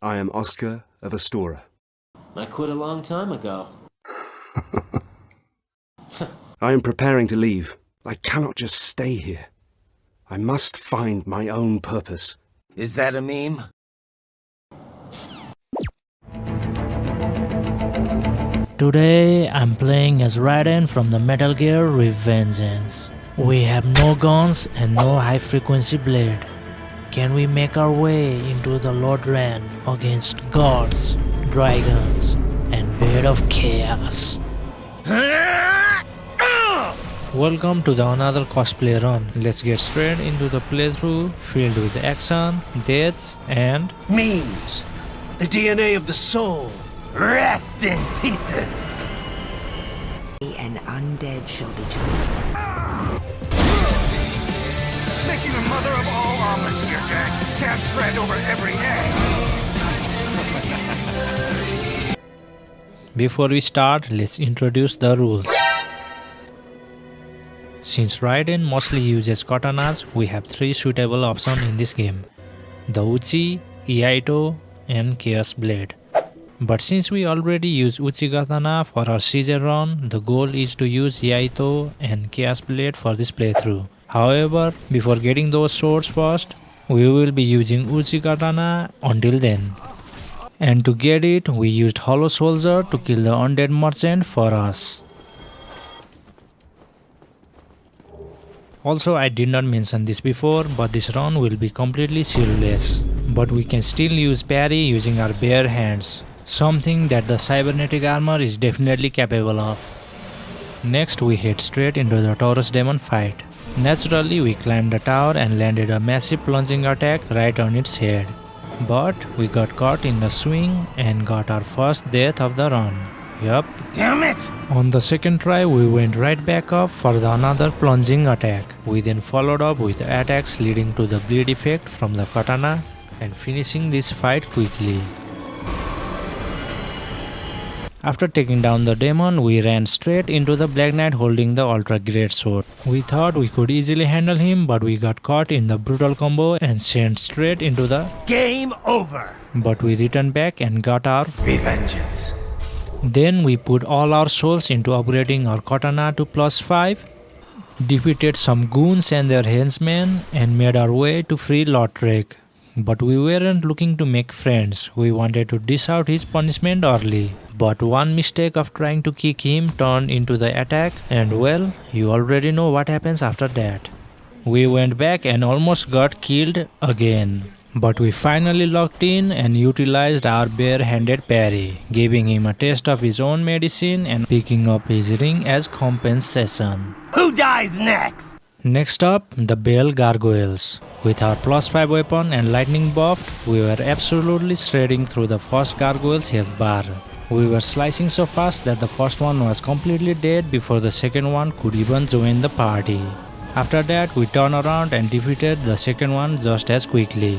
I am Oscar of Astora. I quit a long time ago. I am preparing to leave. I cannot just stay here. I must find my own purpose. Is that a meme? Today I'm playing as Raiden from the Metal Gear Revengeance. We have no guns and no high frequency blade. Can we make our way into the Lord Ran against gods, dragons, and bed of chaos? Welcome to the another cosplay run. Let's get straight into the playthrough filled with action, deaths, and Memes! The DNA of the soul! Rest in pieces! An undead shall be chosen. Making the mother of all omelets here, Jack. Can't spread over every egg. Before we start, let's introduce the rules. Since Raiden mostly uses katanas, we have 3 suitable options in this game: the Uchi, Iaito, and Chaos Blade. But since we already use Uchi Katana for our season run, the goal is to use Iaito and Chaos Blade for this playthrough. However, before getting those swords first, we will be using Uchi Katana until then. And to get it, we used Hollow Soldier to kill the undead merchant for us. Also, I did not mention this before, but this run will be completely shieldless. But we can still use parry using our bare hands, something that the cybernetic armor is definitely capable of. Next, we head straight into the Taurus Demon fight. Naturally, we climbed the tower and landed a massive plunging attack right on its head. But we got caught in the swing and got our first death of the run. Yup. Damn it! On the second try, we went right back up for another plunging attack. We then followed up with attacks leading to the bleed effect from the katana and finishing this fight quickly. After taking down the demon, we ran straight into the Black Knight holding the Ultra Great Sword. We thought we could easily handle him, but we got caught in the brutal combo and sent straight into the Game over! But we returned back and got our Revengeance. Then we put all our souls into upgrading our katana to +5, defeated some goons and their henchmen, and made our way to free Lord Drake. But we weren't looking to make friends, we wanted to dish out his punishment early. But one mistake of trying to kick him turned into the attack, and well, you already know what happens after that. We went back and almost got killed again. But we finally locked in and utilized our bare-handed parry, giving him a taste of his own medicine and picking up his ring as compensation. Who dies next? Next up, the Bale Gargoyles. With our +5 weapon and lightning buff, we were absolutely shredding through the first gargoyle's health bar. We were slicing so fast that the first one was completely dead before the second one could even join the party. After that, we turned around and defeated the second one just as quickly.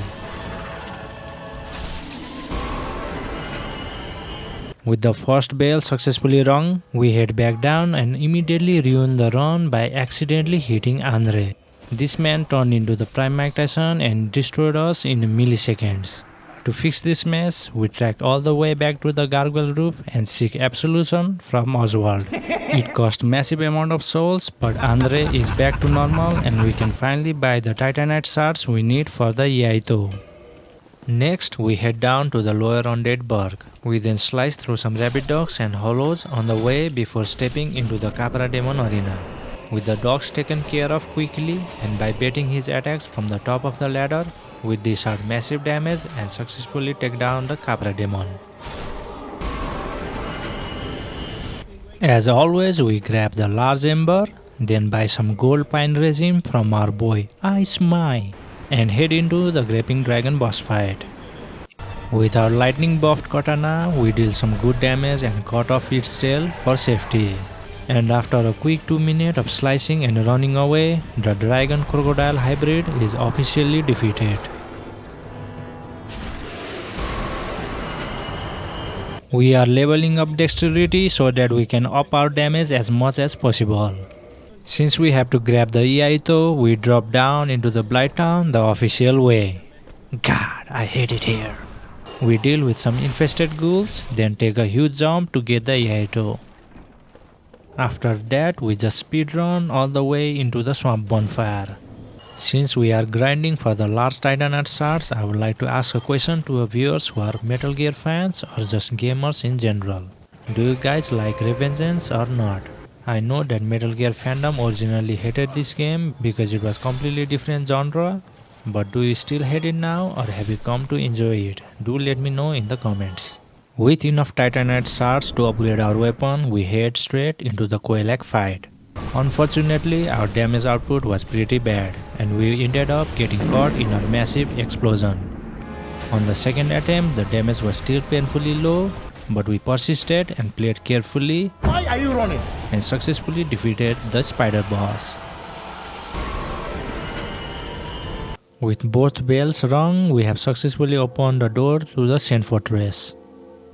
With the first bell successfully rung, we head back down and immediately ruin the run by accidentally hitting Andre. This man turned into the Prime Mike Tyson and destroyed us in milliseconds. To fix this mess, we tracked all the way back to the gargoyle roof and seek absolution from Oswald. It cost massive amount of souls, but Andre is back to normal and we can finally buy the Titanite shards we need for the Iaito. Next, we head down to the lower undead burg. We then slice through some rabbit dogs and hollows on the way before stepping into the Capra Demon arena. With the dogs taken care of quickly and by baiting his attacks from the top of the ladder, we dish out massive damage and successfully take down the Capra Demon. As always, we grab the large ember, then buy some gold pine resin from our boy Ice Mai, and head into the Graping Dragon boss fight. With our lightning buffed katana, we deal some good damage and cut off its tail for safety. And after a quick 2 minutes of slicing and running away, the Dragon Crocodile hybrid is officially defeated. We are leveling up dexterity so that we can up our damage as much as possible. Since we have to grab the Iaito, we drop down into the Blight Town the official way. God, I hate it here. We deal with some infested ghouls, then take a huge jump to get the Yaito. After that, we just speedrun all the way into the swamp bonfire. Since we are grinding for the large Titanite shards, I would like to ask a question to our viewers who are Metal Gear fans or just gamers in general. Do you guys like Revengeance or not? I know that Metal Gear fandom originally hated this game because it was completely different genre, but do you still hate it now or have you come to enjoy it? Do let me know in the comments. With enough Titanite shards to upgrade our weapon, we head straight into the Koelak fight. Unfortunately, our damage output was pretty bad and we ended up getting caught in a massive explosion. On the second attempt, the damage was still painfully low, but we persisted and played carefully. Why are you running? And successfully defeated the spider boss. With both bells rung, we have successfully opened the door to the Sen Fortress.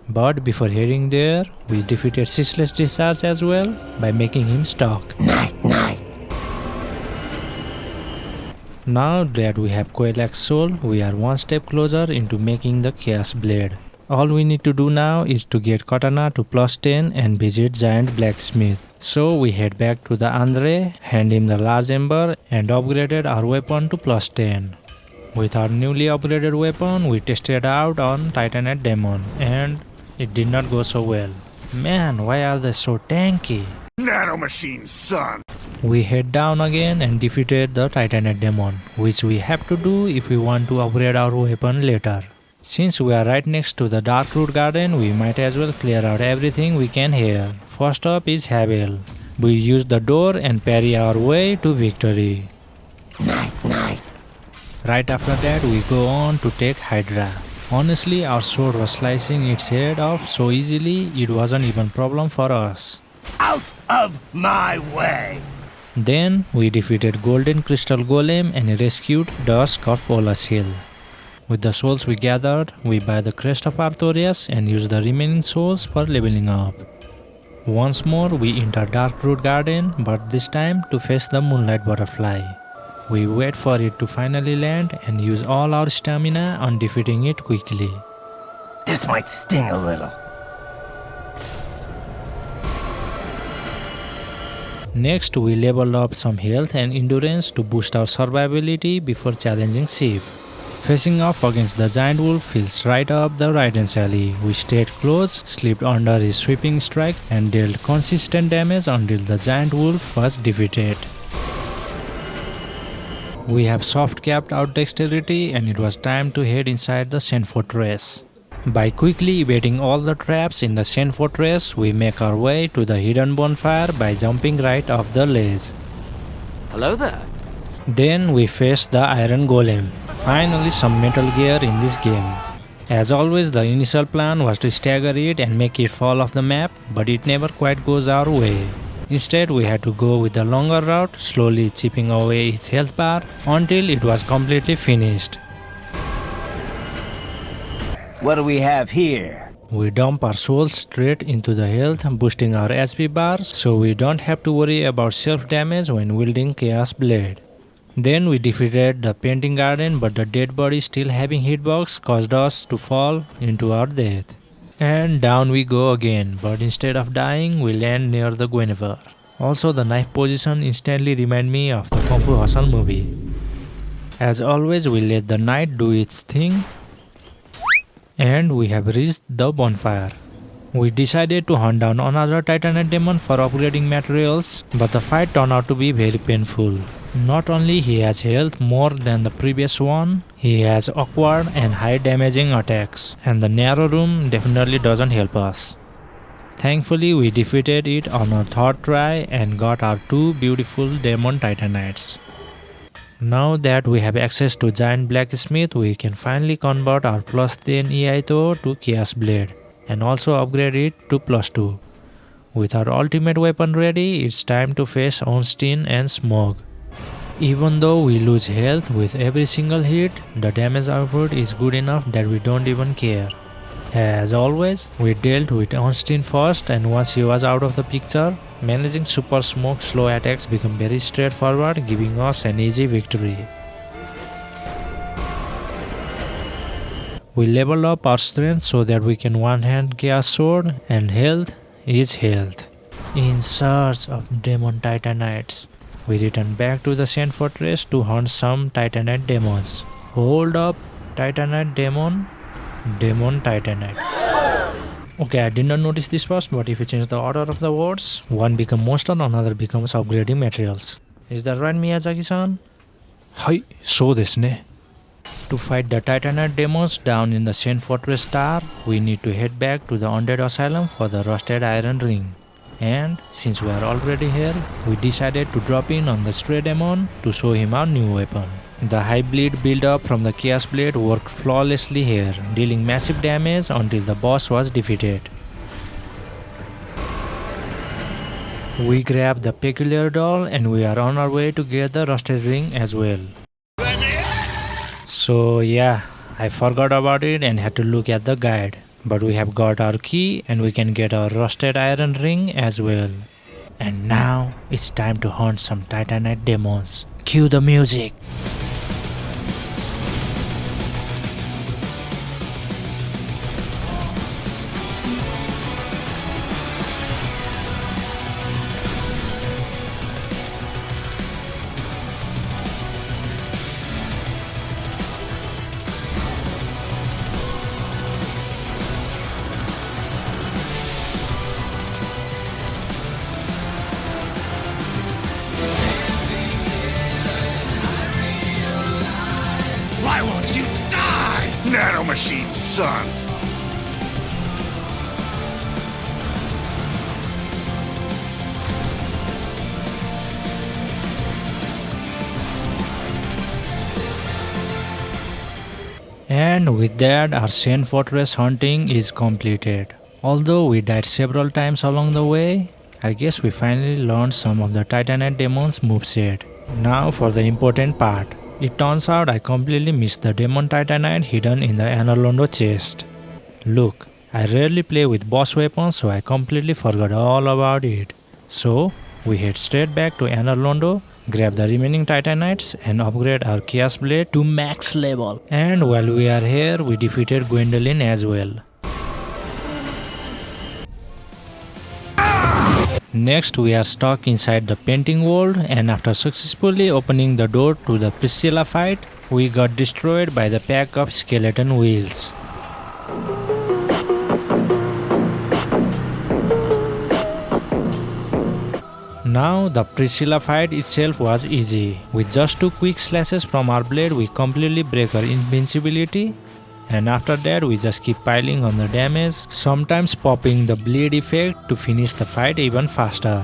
But before heading there, we defeated Ceaseless Discharge as well by making him stuck. Night. Now that we have Koelak's soul, we are one step closer into making the Chaos Blade. All we need to do now is to get Katana to +10 and visit Giant Blacksmith. So we head back to the Andre, hand him the large ember and upgraded our weapon to +10. With our newly upgraded weapon, we tested out on Titanite Demon and it did not go so well. Man, why are they so tanky? Nanomachine, son! We head down again and defeated the Titanite Demon, which we have to do if we want to upgrade our weapon later. Since we are right next to the Darkroot Garden, we might as well clear out everything we can here. First up is Havel. We use the door and parry our way to victory. Night. Right after that, we go on to take Hydra. Honestly, our sword was slicing its head off so easily, it wasn't even a problem for us. Out of my way! Then, we defeated Golden Crystal Golem and rescued Dusk of Olas Hill. With the souls we gathered, we buy the Crest of Artorias and use the remaining souls for leveling up. Once more, we enter Darkroot Garden, but this time to face the Moonlight Butterfly. We wait for it to finally land and use all our stamina on defeating it quickly. This might sting a little. Next, we leveled up some health and endurance to boost our survivability before challenging Sif. Facing off against the giant wolf feels right up the Raiden's alley. We stayed close, slipped under his sweeping strike and dealt consistent damage until the giant wolf was defeated. We have soft capped our dexterity and it was time to head inside the Sen Fortress. By quickly evading all the traps in the Sen Fortress, we make our way to the hidden bonfire by jumping right off the ledge. Hello there. Then we face the Iron Golem. Finally some Metal Gear in this game. As always, the initial plan was to stagger it and make it fall off the map, but it never quite goes our way. Instead, we had to go with the longer route, slowly chipping away its health bar until it was completely finished. What do we have here? We dump our souls straight into the health, boosting our HP bars so we don't have to worry about self-damage when wielding Chaos Blade. Then we defeated the Painting Garden, but the dead body still having hitbox caused us to fall into our death. And down we go again, but instead of dying, we land near the Guinevere. Also, the knife position instantly reminded me of the Kung Fu Hustle movie. As always, we let the night do its thing. And we have reached the bonfire. We decided to hunt down another Titanite demon for upgrading materials, but the fight turned out to be very painful. Not only he has health more than the previous one, he has awkward and high damaging attacks, and the narrow room definitely doesn't help us. Thankfully, we defeated it on our third try and got our two beautiful demon Titanites. Now that we have access to Giant Blacksmith, we can finally convert our +10 Iaito to Chaos Blade and also upgrade it to +2. With our ultimate weapon ready, it's time to face Ornstein and Smog. Even though we lose health with every single hit, the damage output is good enough that we don't even care. As always, we dealt with Ornstein first, and once he was out of the picture, managing Super Smoke slow attacks became very straightforward, giving us an easy victory. We level up our strength so that we can one-hand chaos sword, and health is health. In search of demon titanites, we return back to the Sand Fortress to hunt some titanite demons. Hold up, titanite demon, demon titanite. Okay, I did not notice this first, but if you change the order of the words, one becomes monster, another becomes upgrading materials. Is that right, Miyazaki-san? Hai, so desu ne. To fight the titanite demons down in the Sand Fortress Tower, we need to head back to the Undead Asylum for the rusted iron ring. And since we are already here, we decided to drop in on the stray demon to show him our new weapon. The high bleed build-up from the Chaos Blade worked flawlessly here, dealing massive damage until the boss was defeated. We grab the peculiar doll and we are on our way to get the rusted ring as well. So yeah, I forgot about it and had to look at the guide. But we have got our key and we can get our rusted iron ring as well. And now it's time to hunt some titanite demons. Cue the music! Why won't you die? Nanomachine, son! And with that, our Sand Fortress hunting is completed. Although we died several times along the way, I guess we finally learned some of the Titanite Demon's moveset. Now for the important part. It turns out I completely missed the Demon Titanite hidden in the Anarlondo chest. Look, I rarely play with boss weapons, so I completely forgot all about it. So, we head straight back to Anarlondo, grab the remaining Titanites and upgrade our Chaos Blade to max level. And while we are here, we defeated Gwendolyn as well. Next, we are stuck inside the painting world, and after successfully opening the door to the Priscilla fight, we got destroyed by the pack of skeleton wheels. Now, the Priscilla fight itself was easy. With just 2 quick slashes from our blade, we completely break her invincibility. And after that, we just keep piling on the damage, sometimes popping the bleed effect to finish the fight even faster.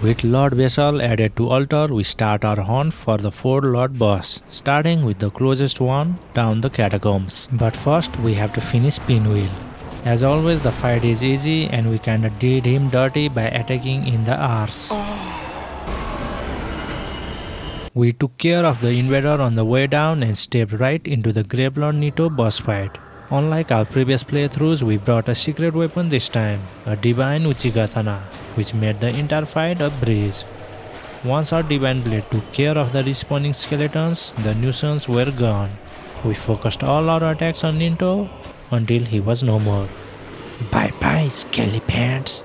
With Lord Vessel added to altar, we start our hunt for the 4 Lord boss, starting with the closest one down the catacombs. But first, we have to finish Pinwheel. As always, the fight is easy and we kinda did him dirty by attacking in the arse. We took care of the invader on the way down and stepped right into the Gravelord Nito boss fight. Unlike our previous playthroughs, we brought a secret weapon this time, a divine Katana, which made the entire fight a breeze. Once our divine blade took care of the respawning skeletons, the nuisance were gone. We focused all our attacks on Ninto until he was no more. Bye bye, skelly pants.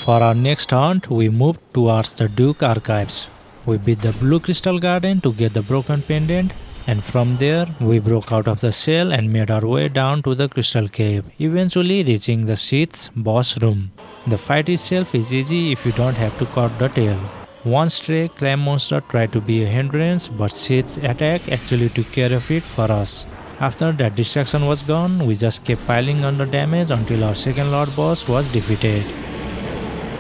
For our next hunt, we moved towards the Duke Archives. We beat the Blue Crystal Garden to get the broken pendant, and from there, we broke out of the cell and made our way down to the Crystal Cave, eventually reaching the Sith's boss room. The fight itself is easy if you don't have to cut the tail. One stray clam monster tried to be a hindrance, but Sith's attack actually took care of it for us. After that distraction was gone, we just kept piling on the damage until our second Lord boss was defeated.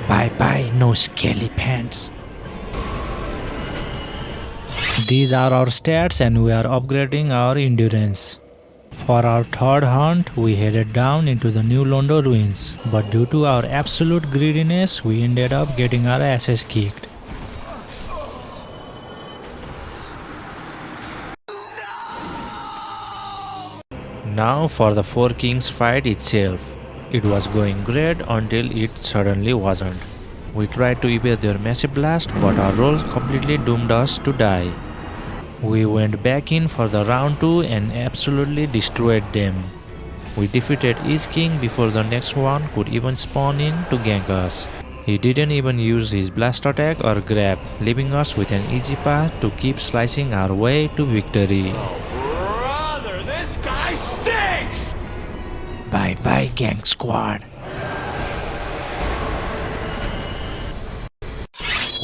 Bye bye, no scaly pants. These are our stats and we are upgrading our endurance. For our third hunt, we headed down into the New Londo ruins, but due to our absolute greediness, we ended up getting our asses kicked. Now for the Four Kings fight itself. It was going great until it suddenly wasn't. We tried to evade their massive blast, but our rolls completely doomed us to die. We went back in for the round 2 and absolutely destroyed them. We defeated each king before the next one could even spawn in to gank us. He didn't even use his blast attack or grab, leaving us with an easy path to keep slicing our way to victory. Brother, this guy stinks! Bye bye, gang squad.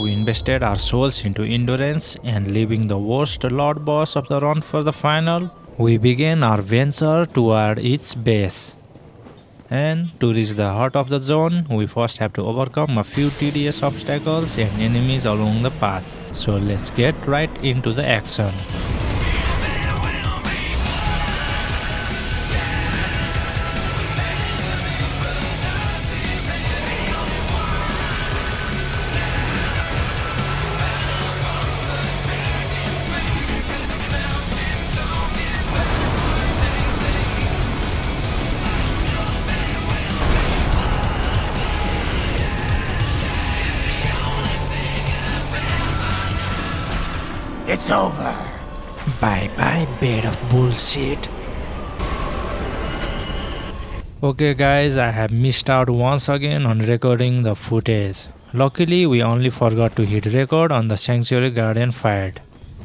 We invested our souls into endurance, and leaving the worst lord boss of the run for the final, we began our venture toward its base. And to reach the heart of the zone, we first have to overcome a few tedious obstacles and enemies along the path. So let's get right into the action. It's over. Bye bye, bed of bullshit. Okay guys, I have missed out once again on recording the footage. Luckily, we only forgot to hit record on the Sanctuary Guardian fight.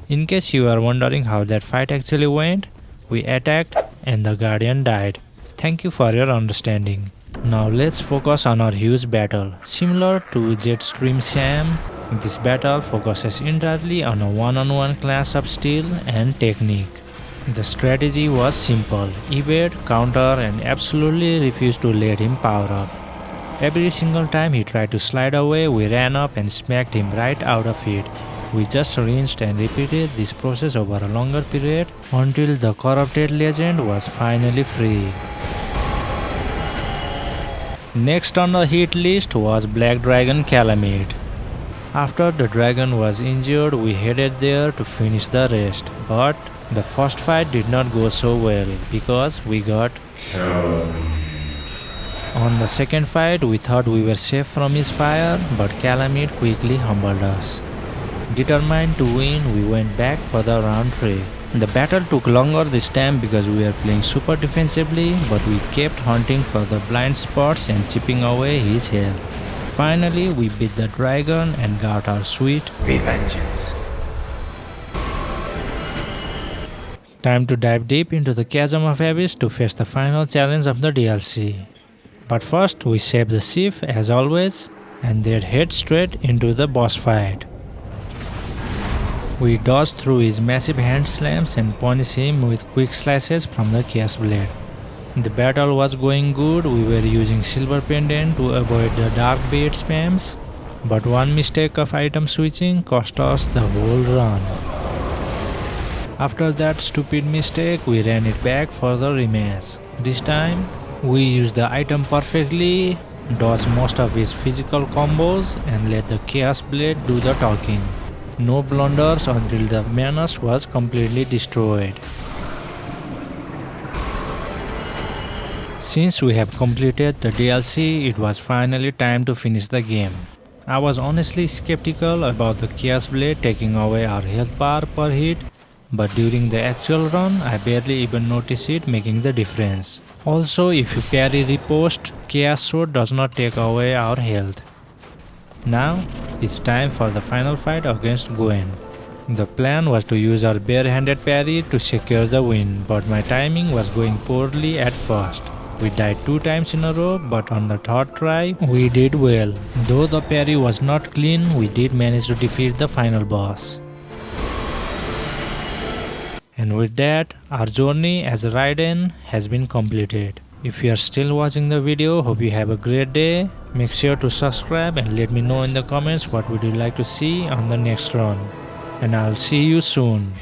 In case you are wondering how that fight actually went, we attacked and the Guardian died. Thank you for your understanding. Now let's focus on our huge battle. Similar to Jetstream Sam, this battle focuses entirely on a one-on-one clash of skill and technique. The strategy was simple: evade, counter, and absolutely refuse to let him power up. Every single time he tried to slide away, we ran up and smacked him right out of it. We just rinsed and repeated this process over a longer period until the corrupted legend was finally free. Next on the hit list was Black Dragon Calamite. After the dragon was injured, we headed there to finish the rest, but the first fight did not go so well because we got On the second fight, we thought we were safe from his fire, but Calamite quickly humbled us. Determined to win, we went back for the round 3. The battle took longer this time because we were playing super defensively, but we kept hunting for the blind spots and chipping away his health. Finally, we beat the dragon and got our sweet Revengeance. Time to dive deep into the Chasm of Abyss to face the final challenge of the DLC. But first, we save the Sith as always and then head straight into the boss fight. We dodge through his massive hand slams and punish him with quick slices from the Chaos Blade. The battle was going good. We were using Silver Pendant to avoid the Dark Bait spams, but one mistake of item switching cost us the whole run. After that stupid mistake, we ran it back for the rematch. This time, we used the item perfectly, dodged most of his physical combos, and let the Chaos Blade do the talking. No blunders until the menace was completely destroyed. Since we have completed the DLC, it was finally time to finish the game. I was honestly skeptical about the Chaos Blade taking away our health bar per hit, but during the actual run, I barely even noticed it making the difference. Also, if you parry riposte, Chaos Sword does not take away our health. Now, it's time for the final fight against Gwen. The plan was to use our bare-handed parry to secure the win, but my timing was going poorly at first. We died 2 times in a row, but on the 3rd try, we did well. Though the parry was not clean, we did manage to defeat the final boss. And with that, our journey as Raiden has been completed. If you are still watching the video, hope you have a great day. Make sure to subscribe and let me know in the comments what would you like to see on the next run. And I'll see you soon.